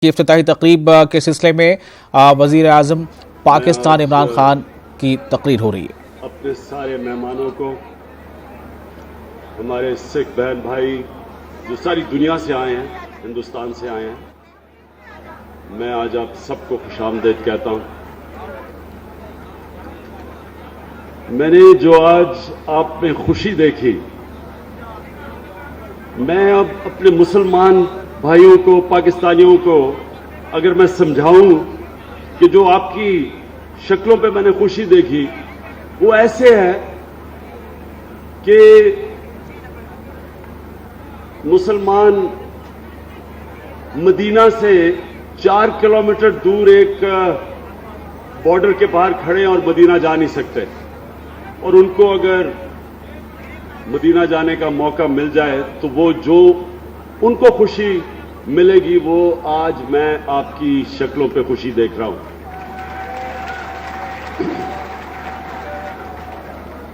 کی افتتاحی تقریب کے سلسلے میں وزیر اعظم پاکستان عمران خان کی تقریر ہو رہی ہے۔ اپنے سارے مہمانوں کو، ہمارے سکھ بہن بھائی جو ساری دنیا سے آئے ہیں، ہندوستان سے آئے ہیں، میں آج آپ سب کو خوش آمدید کہتا ہوں۔ میں نے جو آج آپ میں خوشی دیکھی، میں اب اپنے مسلمان بھائیوں کو، پاکستانیوں کو اگر میں سمجھاؤں کہ جو آپ کی شکلوں پہ میں نے خوشی دیکھی وہ ایسے ہے کہ مسلمان مدینہ سے 4 کلومیٹر دور ایک بارڈر کے باہر کھڑے ہیں اور مدینہ جا نہیں سکتے، اور ان کو اگر مدینہ جانے کا موقع مل جائے تو وہ جو ان کو خوشی ملے گی وہ آج میں آپ کی شکلوں پہ خوشی دیکھ رہا ہوں۔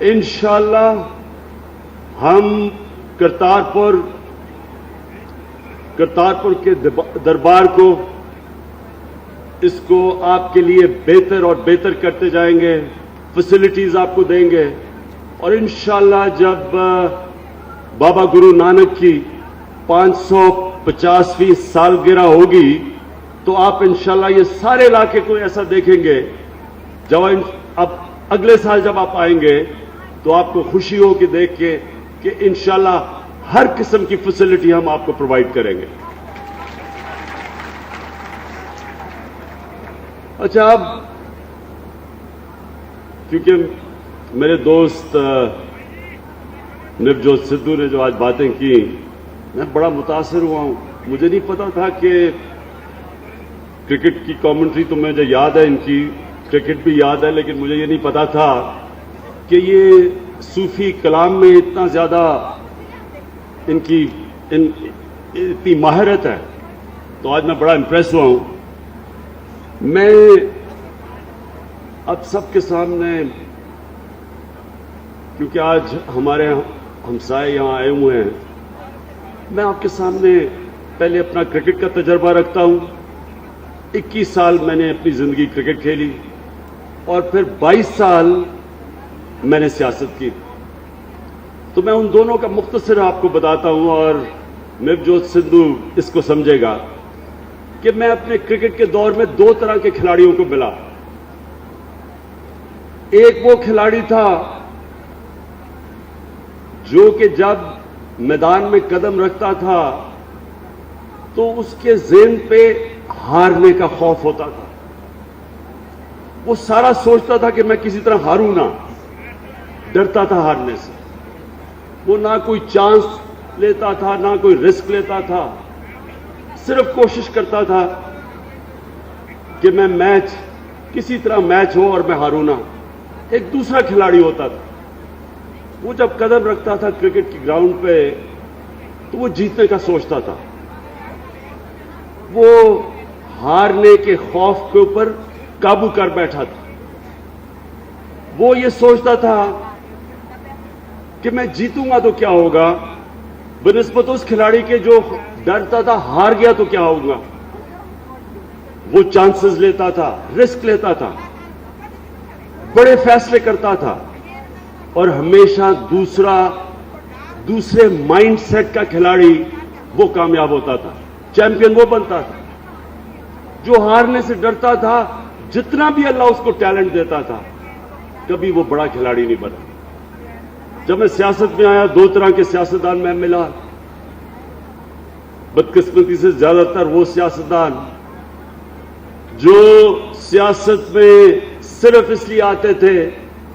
انشاءاللہ ہم کرتارپور کے دربار کو، اس کو آپ کے لیے بہتر اور بہتر کرتے جائیں گے، فیسلٹیز آپ کو دیں گے، اور انشاءاللہ جب بابا گرو نانک کی 550ویں سالگرہ ہوگی تو آپ انشاءاللہ یہ سارے علاقے کو ایسا دیکھیں گے۔ جب اب اگلے سال جب آپ آئیں گے تو آپ کو خوشی ہوگی دیکھ کے کہ انشاءاللہ ہر قسم کی فیسلٹی ہم آپ کو پرووائڈ کریں گے۔ اچھا، اب کیونکہ میرے دوست نوجوت سدھو نے جو آج باتیں کی، میں بڑا متاثر ہوا ہوں۔ مجھے نہیں پتا تھا کہ کرکٹ کی کامنٹری تو مجھے یاد ہے، ان کی کرکٹ بھی یاد ہے، لیکن مجھے یہ نہیں پتا تھا کہ یہ صوفی کلام میں اتنا زیادہ ان کی اتنی مہارت ہے۔ تو آج میں بڑا امپریس ہوا ہوں۔ میں اب سب کے سامنے، کیونکہ آج ہمارے ہمسائے یہاں آئے ہوئے ہیں، میں آپ کے سامنے پہلے اپنا کرکٹ کا تجربہ رکھتا ہوں۔ 21 سال میں نے اپنی زندگی کرکٹ کھیلی، اور پھر 22 سال میں نے سیاست کی۔ تو میں ان دونوں کا مختصر آپ کو بتاتا ہوں، اور نوجوت سدھو اس کو سمجھے گا کہ میں اپنے کرکٹ کے دور میں 2 طرح کے کھلاڑیوں کو ملا۔ ایک وہ کھلاڑی تھا جو کہ جب میدان میں قدم رکھتا تھا تو اس کے ذہن پہ ہارنے کا خوف ہوتا تھا۔ وہ سارا سوچتا تھا کہ میں کسی طرح ہاروں نہ، ڈرتا تھا ہارنے سے۔ وہ نہ کوئی چانس لیتا تھا، نہ کوئی رسک لیتا تھا، صرف کوشش کرتا تھا کہ میں کسی طرح میچ ہو اور میں ہاروں نہ۔ ایک دوسرا کھلاڑی ہوتا تھا، وہ جب قدم رکھتا تھا کرکٹ کی گراؤنڈ پہ تو وہ جیتنے کا سوچتا تھا۔ وہ ہارنے کے خوف کے اوپر قابو کر بیٹھا تھا۔ وہ یہ سوچتا تھا کہ میں جیتوں گا تو کیا ہوگا، بنسبت اس کھلاڑی کے جو ڈرتا تھا ہار گیا تو کیا ہوگا۔ وہ چانسز لیتا تھا، رسک لیتا تھا، بڑے فیصلے کرتا تھا، اور ہمیشہ دوسرے مائنڈ سیٹ کا کھلاڑی وہ کامیاب ہوتا تھا، چیمپئن وہ بنتا تھا۔ جو ہارنے سے ڈرتا تھا، جتنا بھی اللہ اس کو ٹیلنٹ دیتا تھا، کبھی وہ بڑا کھلاڑی نہیں بنا۔ جب میں سیاست میں آیا، 2 طرح کے سیاستدان میں ملا۔ بدقسمتی سے زیادہ تر وہ سیاستدان جو سیاست میں صرف اس لیے آتے تھے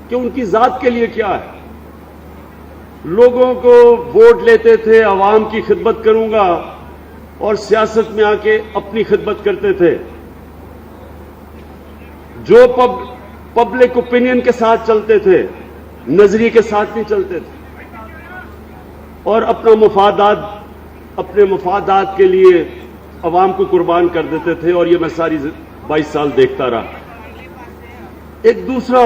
کہ ان کی ذات کے لیے کیا ہے، لوگوں کو ووٹ لیتے تھے، عوام کی خدمت کروں گا، اور سیاست میں آ کے اپنی خدمت کرتے تھے۔ جو پبلک اوپینین کے ساتھ چلتے تھے، نظریے کے ساتھ نہیں چلتے تھے، اور اپنے مفادات کے لیے عوام کو قربان کر دیتے تھے، اور یہ میں ساری 22 سال دیکھتا رہا۔ ایک دوسرا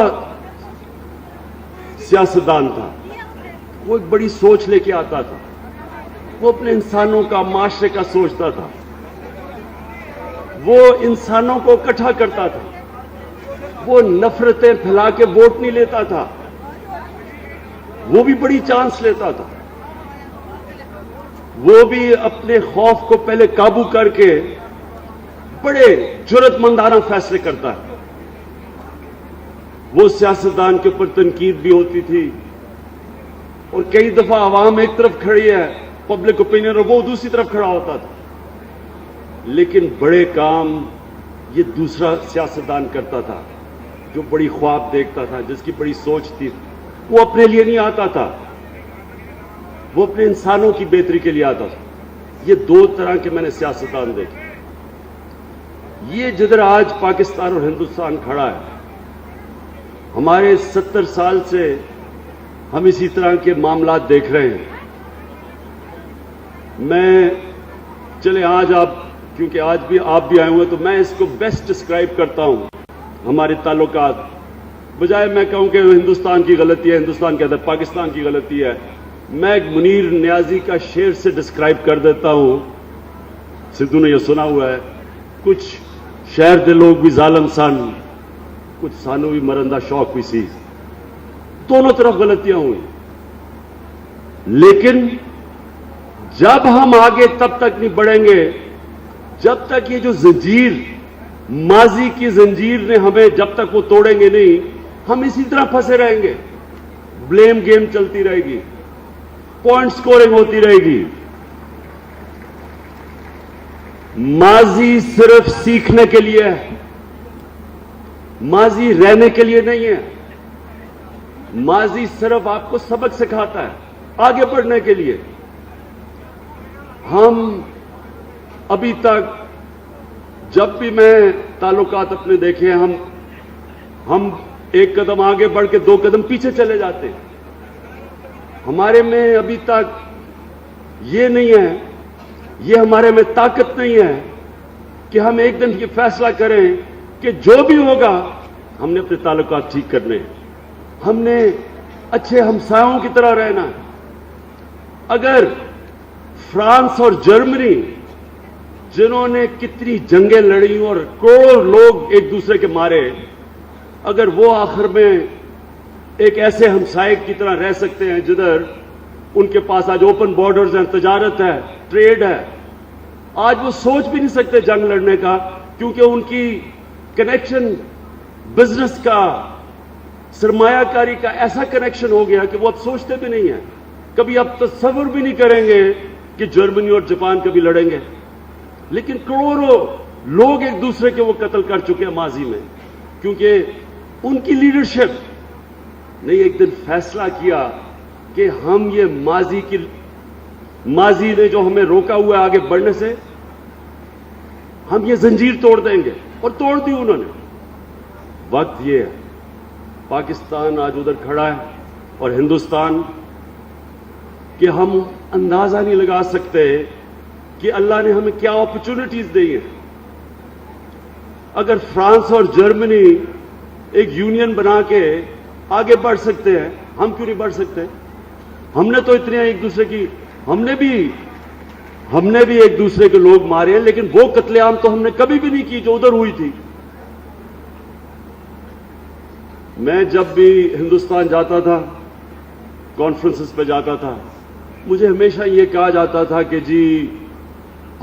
سیاستدان تھا، وہ ایک بڑی سوچ لے کے آتا تھا، وہ اپنے انسانوں کا، معاشرے کا سوچتا تھا۔ وہ انسانوں کو اکٹھا کرتا تھا، وہ نفرتیں پھیلا کے ووٹ نہیں لیتا تھا، وہ بھی بڑی چانس لیتا تھا، وہ بھی اپنے خوف کو پہلے قابو کر کے بڑے جرأت مندانہ فیصلے کرتا ہے۔ وہ سیاستدان کے اوپر تنقید بھی ہوتی تھی، اور کئی دفعہ عوام ایک طرف کھڑی ہے پبلک اوپینین اور وہ دوسری طرف کھڑا ہوتا تھا، لیکن بڑے کام یہ دوسرا سیاستدان کرتا تھا جو بڑی خواب دیکھتا تھا، جس کی بڑی سوچ تھی۔ وہ اپنے لیے نہیں آتا تھا، وہ اپنے انسانوں کی بہتری کے لیے آتا تھا۔ یہ دو طرح کے میں نے سیاستدان دیکھے۔ یہ جدھر آج پاکستان اور ہندوستان کھڑا ہے، ہمارے 70 سال سے ہم اسی طرح کے معاملات دیکھ رہے ہیں۔ میں چلے آج کیونکہ آج بھی آپ بھی آئے ہوئے تو میں اس کو بیسٹ ڈسکرائب کرتا ہوں ہمارے تعلقات، بجائے میں کہوں کہ ہندوستان کی غلطی ہے، ہندوستان کے اندر پاکستان کی غلطی ہے، میں ایک منیر نیازی کا شعر سے ڈسکرائب کر دیتا ہوں۔ سدھو نے یہ سنا ہوا ہے، کچھ شہر دے لوگ بھی ظالم سن، کچھ سانو بھی مرندہ شوق بھی سی۔ دونوں طرف غلطیاں ہوئی، لیکن جب ہم آگے تب تک نہیں بڑھیں گے جب تک یہ جو زنجیر، ماضی کی زنجیر نے ہمیں جب تک وہ توڑیں گے نہیں، ہم اسی طرح پھنسے رہیں گے۔ بلیم گیم چلتی رہے گی، پوائنٹ سکورنگ ہوتی رہے گی۔ ماضی صرف سیکھنے کے لیے ہے، ماضی رہنے کے لیے نہیں ہے۔ ماضی صرف آپ کو سبق سکھاتا ہے آگے بڑھنے کے لیے۔ ہم ابھی تک جب بھی میں تعلقات اپنے دیکھے، ہم ایک قدم آگے بڑھ کے 2 قدم پیچھے چلے جاتے ہیں۔ ہمارے میں ابھی تک یہ نہیں ہے، یہ ہمارے میں طاقت نہیں ہے کہ ہم ایک دن یہ فیصلہ کریں کہ جو بھی ہوگا ہم نے اپنے تعلقات ٹھیک کرنے ہیں، ہم نے اچھے ہمسایوں کی طرح رہنا ہے۔ اگر فرانس اور جرمنی جنہوں نے کتنی جنگیں لڑی اور کروڑوں لوگ ایک دوسرے کے مارے، اگر وہ آخر میں ایک ایسے ہمسائے کی طرح رہ سکتے ہیں جدھر ان کے پاس آج اوپن بارڈرز ہیں، تجارت ہے، ٹریڈ ہے، آج وہ سوچ بھی نہیں سکتے جنگ لڑنے کا، کیونکہ ان کی کنیکشن بزنس کا، سرمایہ کاری کا ایسا کنیکشن ہو گیا کہ وہ اب سوچتے بھی نہیں ہیں، کبھی اب تصور بھی نہیں کریں گے کہ جرمنی اور جاپان کبھی لڑیں گے۔ لیکن کروڑوں لوگ ایک دوسرے کے وہ قتل کر چکے ہیں ماضی میں، کیونکہ ان کی لیڈرشپ نے ایک دن فیصلہ کیا کہ ہم یہ ماضی نے جو ہمیں روکا ہوا ہے آگے بڑھنے سے، ہم یہ زنجیر توڑ دیں گے، اور توڑ دی انہوں نے۔ وقت یہ ہے، پاکستان آج ادھر کھڑا ہے اور ہندوستان، کہ ہم اندازہ نہیں لگا سکتے کہ اللہ نے ہمیں کیا اپرچونٹیز دی ہیں۔ اگر فرانس اور جرمنی ایک یونین بنا کے آگے بڑھ سکتے ہیں، ہم کیوں نہیں بڑھ سکتے؟ ہم نے تو اتنے ایک دوسرے کی، ہم نے بھی ایک دوسرے کے لوگ مارے ہیں، لیکن وہ قتل عام تو ہم نے کبھی بھی نہیں کی جو ادھر ہوئی تھی۔ میں جب بھی ہندوستان جاتا تھا، کانفرنسز پہ جاتا تھا، مجھے ہمیشہ یہ کہا جاتا تھا کہ جی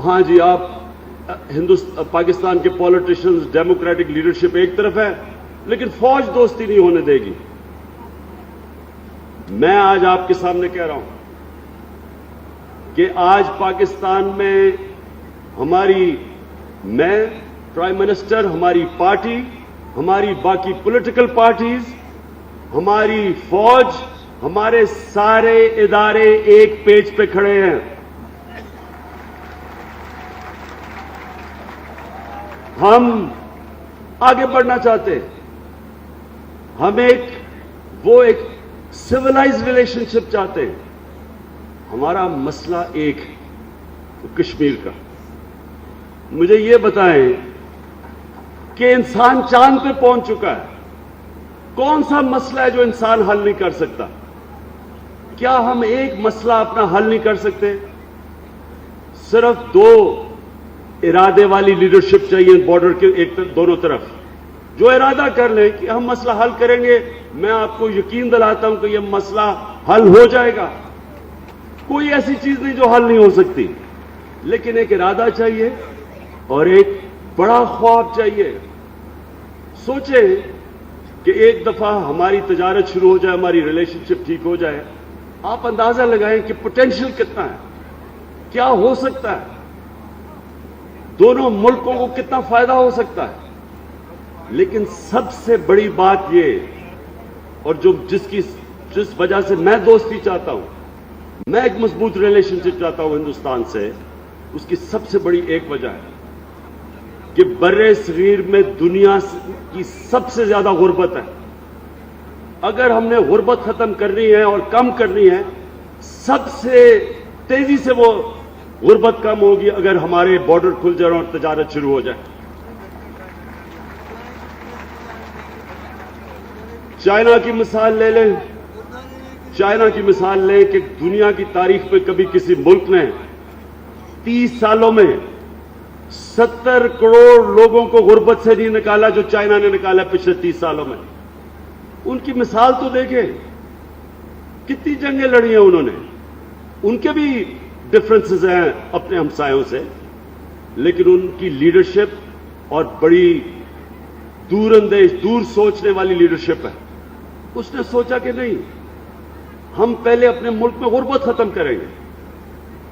ہاں جی، آپ پاکستان کے پولیٹیشنز، ڈیموکریٹک لیڈرشپ ایک طرف ہے، لیکن فوج دوستی نہیں ہونے دے گی۔ میں آج آپ کے سامنے کہہ رہا ہوں کہ آج پاکستان میں میں پرائم منسٹر، ہماری پارٹی، ہماری باقی پولیٹیکل پارٹیز، ہماری فوج، ہمارے سارے ادارے ایک پیج پہ کھڑے ہیں۔ ہم آگے بڑھنا چاہتے ہیں، ہم ایک سویلائز ریلیشن شپ چاہتے ہیں۔ ہمارا مسئلہ ایک ہے، کشمیر کا۔ مجھے یہ بتائیں کہ انسان چاند پہ پہنچ چکا ہے، کون سا مسئلہ ہے جو انسان حل نہیں کر سکتا؟ کیا ہم ایک مسئلہ اپنا حل نہیں کر سکتے؟ صرف 2 ارادے والی لیڈرشپ چاہیے بارڈر کے دونوں طرف، جو ارادہ کر لیں کہ ہم مسئلہ حل کریں گے. میں آپ کو یقین دلاتا ہوں کہ یہ مسئلہ حل ہو جائے گا. کوئی ایسی چیز نہیں جو حل نہیں ہو سکتی، لیکن ایک ارادہ چاہیے اور ایک بڑا خواب چاہیے. سوچیں کہ ایک دفعہ ہماری تجارت شروع ہو جائے، ہماری ریلیشن شپ ٹھیک ہو جائے، آپ اندازہ لگائیں کہ پوٹینشیل کتنا ہے، کیا ہو سکتا ہے، دونوں ملکوں کو کتنا فائدہ ہو سکتا ہے. لیکن سب سے بڑی بات یہ، اور جس وجہ سے میں دوستی چاہتا ہوں، میں ایک مضبوط ریلیشن شپ چاہتا ہوں ہندوستان سے، اس کی سب سے بڑی ایک وجہ ہے کہ بر صغیر میں دنیا کی سب سے زیادہ غربت ہے. اگر ہم نے غربت ختم کرنی ہے اور کم کرنی ہے، سب سے تیزی سے وہ غربت کم ہوگی اگر ہمارے بارڈر کھل جائیں اور تجارت شروع ہو جائے. چائنا کی مثال لے لیں، چائنا کی مثال لیں کہ دنیا کی تاریخ میں کبھی کسی ملک نے 30 سالوں میں 70 کروڑ لوگوں کو غربت سے نہیں نکالا جو چائنا نے نکالا پچھلے 30 سالوں میں. ان کی مثال تو دیکھیں، کتنی جنگیں لڑی ہیں انہوں نے. ان کے بھی ڈفرنسز ہیں اپنے ہمسایوں سے، لیکن ان کی لیڈرشپ اور بڑی دور اندیش، دور سوچنے والی لیڈرشپ ہے. اس نے سوچا کہ نہیں، ہم پہلے اپنے ملک میں غربت ختم کریں گے،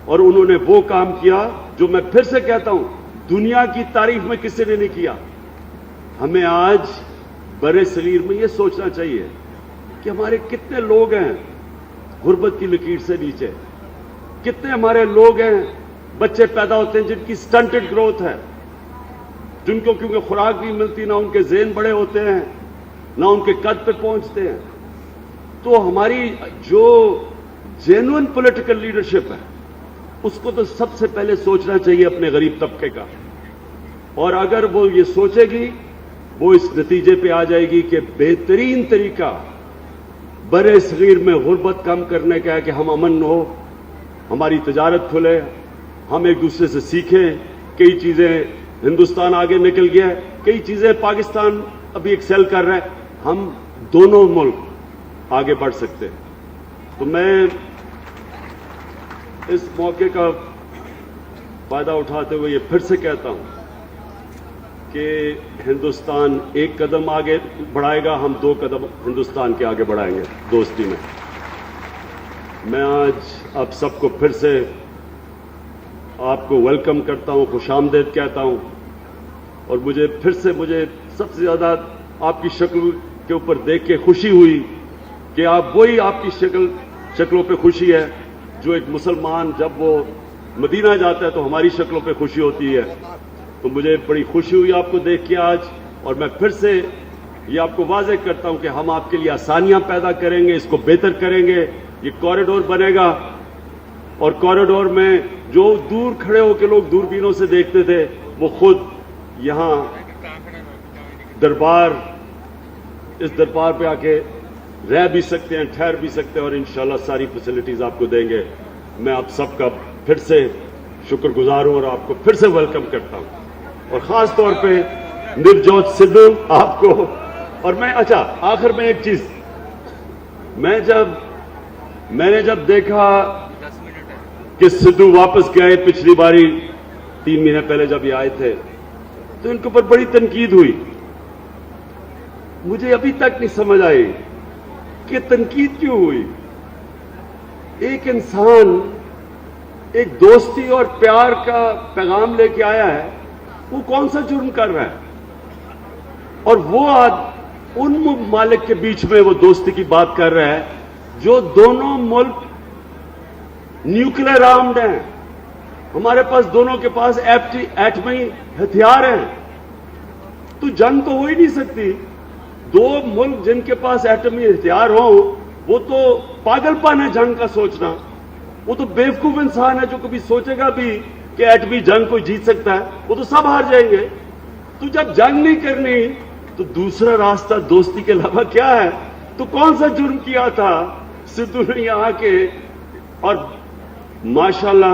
اور انہوں نے وہ کام کیا جو میں پھر سے کہتا ہوں دنیا کی تاریخ میں کسی نے نہیں کیا. ہمیں آج بر صغیر میں یہ سوچنا چاہیے کہ ہمارے کتنے لوگ ہیں غربت کی لکیر سے نیچے، کتنے ہمارے لوگ ہیں، بچے پیدا ہوتے ہیں جن کی سٹنٹڈ گروتھ ہے، جن کو کیونکہ خوراک نہیں ملتی، نہ ان کے ذہن بڑے ہوتے ہیں، نہ ان کے قد پہ پہنچتے ہیں. تو ہماری جو جینوئن پولیٹیکل لیڈرشپ ہے، اس کو تو سب سے پہلے سوچنا چاہیے اپنے غریب طبقے کا. اور اگر وہ یہ سوچے گی، وہ اس نتیجے پہ آ جائے گی کہ بہترین طریقہ بر صغیر میں غربت کم کرنے کا ہے کہ ہم امن ہو، ہماری تجارت کھلے، ہم ایک دوسرے سے سیکھیں. کئی چیزیں ہندوستان آگے نکل گیا ہے، کئی چیزیں پاکستان ابھی ایکسل کر رہا ہے، ہم دونوں ملک آگے بڑھ سکتے ہیں. تو میں اس موقع کا فائدہ اٹھاتے ہوئے یہ پھر سے کہتا ہوں کہ ہندوستان ایک قدم آگے بڑھائے گا، ہم 2 قدم ہندوستان کے آگے بڑھائیں گے دوستی میں. میں آج آپ سب کو پھر سے آپ کو ویلکم کرتا ہوں، خوش آمدید کہتا ہوں. اور مجھے سب سے زیادہ آپ کی شکل کے اوپر دیکھ کے خوشی ہوئی کہ آپ کی شکلوں پہ خوشی ہے جو ایک مسلمان جب وہ مدینہ جاتا ہے تو ہماری شکلوں پہ خوشی ہوتی ہے. تو مجھے بڑی خوشی ہوئی آپ کو دیکھ کے آج. اور میں پھر سے یہ آپ کو واضح کرتا ہوں کہ ہم آپ کے لیے آسانیاں پیدا کریں گے، اس کو بہتر کریں گے. یہ کوریڈور بنے گا، اور کوریڈور میں جو دور کھڑے ہو کے لوگ دوربینوں سے دیکھتے تھے، وہ خود یہاں اس دربار پہ آ کے رہ بھی سکتے ہیں، ٹھہر بھی سکتے ہیں، اور انشاءاللہ ساری فیسلٹیز آپ کو دیں گے. میں آپ سب کا پھر سے شکر گزار ہوں اور آپ کو پھر سے ویلکم کرتا ہوں. اور خاص طور پہ نوجوت سدھو آپ کو. اور میں آخر میں ایک چیز، میں نے جب دیکھا کہ سدھو واپس گئے پچھلی باری 3 مہینے پہلے جب یہ آئے تھے، تو ان کے اوپر بڑی تنقید ہوئی. مجھے ابھی تک نہیں سمجھ آئی کہ تنقید کیوں ہوئی. ایک انسان ایک دوستی اور پیار کا پیغام لے کے آیا ہے، وہ کون سا جرم کر رہا ہے؟ اور وہ ان ممالک کے بیچ میں وہ دوستی کی بات کر رہا ہے جو دونوں ملک نیوکلیر آرمڈ ہیں. ہمارے پاس دونوں کے پاس ایٹمی ہتھیار ہیں. تو جنگ تو ہو ہی نہیں سکتی. 2 ملک جن کے پاس ایٹمی ہتھیار ہوں، وہ تو پاگل پن ہے جنگ کا سوچنا. وہ تو بیوقوف انسان ہے جو کبھی سوچے گا بھی کہ ایٹمی جنگ کوئی جیت سکتا ہے. وہ تو سب ہار جائیں گے. تو جب جنگ نہیں کرنی تو دوسرا راستہ دوستی کے علاوہ کیا ہے؟ تو کون سا جرم کیا تھا سدھو نے یہاں کے؟ اور ماشاءاللہ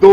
2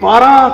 12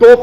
2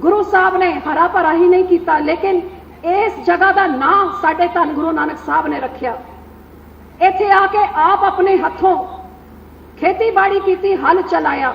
ਗੁਰੂ ਸਾਹਿਬ ਨੇ ਹਰਾ ਭਰਾ ਹੀ ਨਹੀਂ ਕੀਤਾ, ਲੇਕਿਨ ਇਸ ਜਗ੍ਹਾ ਦਾ ਨਾਂ ਸਾਡੇ ਧੰਨ ਗੁਰੂ ਨਾਨਕ ਸਾਹਿਬ ਨੇ ਰੱਖਿਆ। ਇੱਥੇ ਆ ਕੇ ਆਪ ਆਪਣੇ ਹੱਥੋਂ ਖੇਤੀਬਾੜੀ ਕੀਤੀ, ਹਲ ਚਲਾਇਆ।